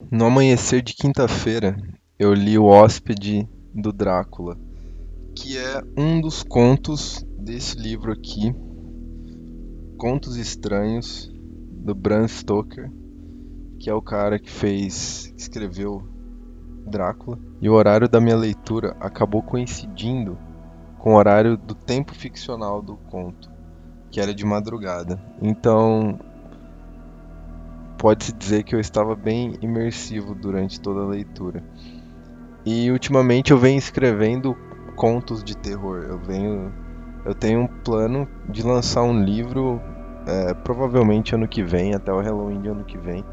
No amanhecer de quinta-feira, eu li O Hóspede do Drácula, que é um dos contos desse livro aqui, Contos Estranhos, do Bram Stoker, que é o cara que escreveu Drácula. E o horário da minha leitura acabou coincidindo com o horário do tempo ficcional do conto, que era de madrugada. Então, pode-se dizer que eu estava bem imersivo durante toda a leitura. E ultimamente eu venho escrevendo contos de terror. Eu tenho um plano de lançar um livro, provavelmente ano que vem, até o Halloween de ano que vem.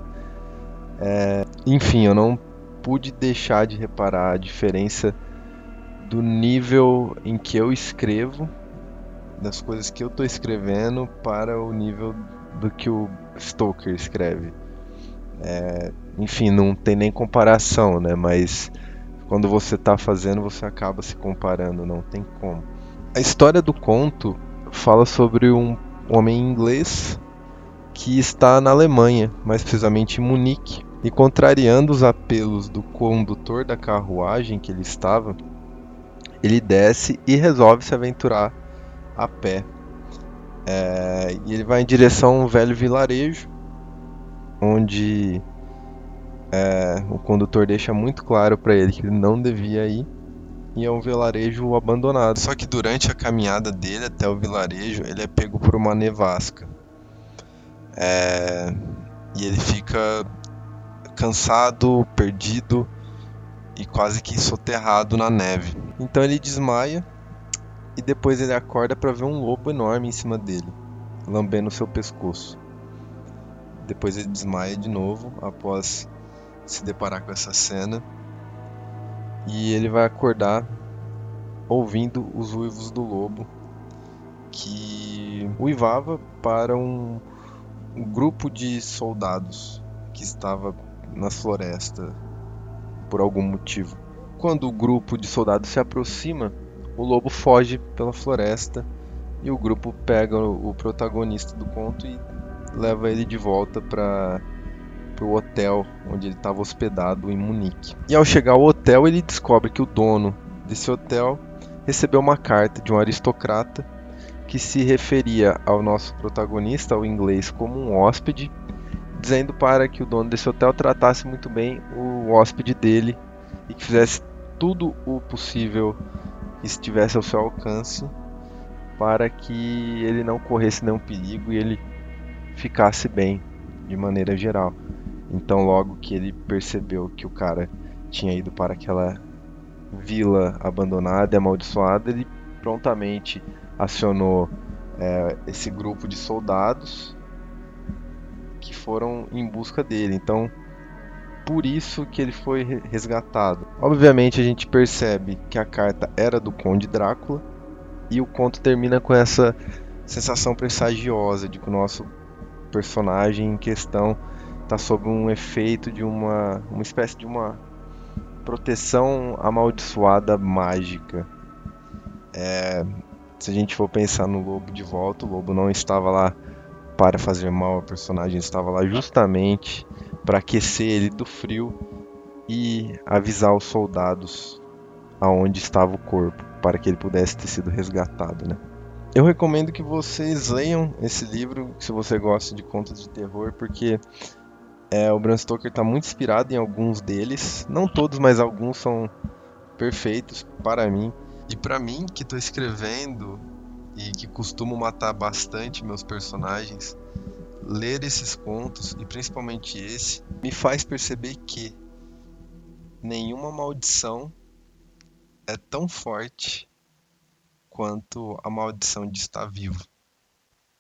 Enfim, eu não pude deixar de reparar a diferença do nível em que eu escrevo, das coisas que eu estou escrevendo, para o nível do que o Stoker escreve. Enfim, não tem nem comparação, né? Mas quando você está fazendo, você acaba se comparando, não tem como. A história do conto fala sobre um homem inglês que está na Alemanha, mais precisamente em Munique, e contrariando os apelos do condutor da carruagem que ele estava, ele desce e resolve se aventurar a pé. E ele vai em direção a um velho vilarejo, onde o condutor deixa muito claro para ele que ele não devia ir, e é um vilarejo abandonado. Só que durante a caminhada dele até o vilarejo, ele é pego por uma nevasca. E ele fica cansado, perdido e quase que soterrado na neve. Então ele desmaia e depois ele acorda para ver um lobo enorme em cima dele, lambendo seu pescoço. Depois ele desmaia de novo após se deparar com essa cena e ele vai acordar ouvindo os uivos do lobo que uivava para um grupo de soldados que estava na floresta por algum motivo. Quando o grupo de soldados se aproxima, o lobo foge pela floresta e o grupo pega o protagonista do conto e leva ele de volta para o hotel onde ele estava hospedado em Munique. E ao chegar ao hotel, ele descobre que o dono desse hotel recebeu uma carta de um aristocrata que se referia ao nosso protagonista, ao inglês, como um hóspede, dizendo para que o dono desse hotel tratasse muito bem o hóspede dele e que fizesse tudo o possível que estivesse ao seu alcance para que ele não corresse nenhum perigo e ele ficasse bem de maneira geral. Então, logo que ele percebeu que o cara tinha ido para aquela vila abandonada e amaldiçoada, ele prontamente acionou esse grupo de soldados que foram em busca dele. Então, por isso que ele foi resgatado. Obviamente, a gente percebe que a carta era do Conde Drácula e o conto termina com essa sensação presagiosa de que o nosso personagem em questão está sob um efeito de uma espécie de uma proteção amaldiçoada mágica. Se a gente for pensar no lobo de volta, o lobo não estava lá para fazer mal ao personagem, estava lá justamente para aquecer ele do frio e avisar os soldados aonde estava o corpo, para que ele pudesse ter sido resgatado, né? Eu recomendo que vocês leiam esse livro, se você gosta de contos de terror, porque o Bram Stoker está muito inspirado em alguns deles, não todos, mas alguns são perfeitos para mim. E para mim, que estou escrevendo e que costumo matar bastante meus personagens, ler esses contos, e principalmente esse, me faz perceber que nenhuma maldição é tão forte quanto a maldição de estar vivo.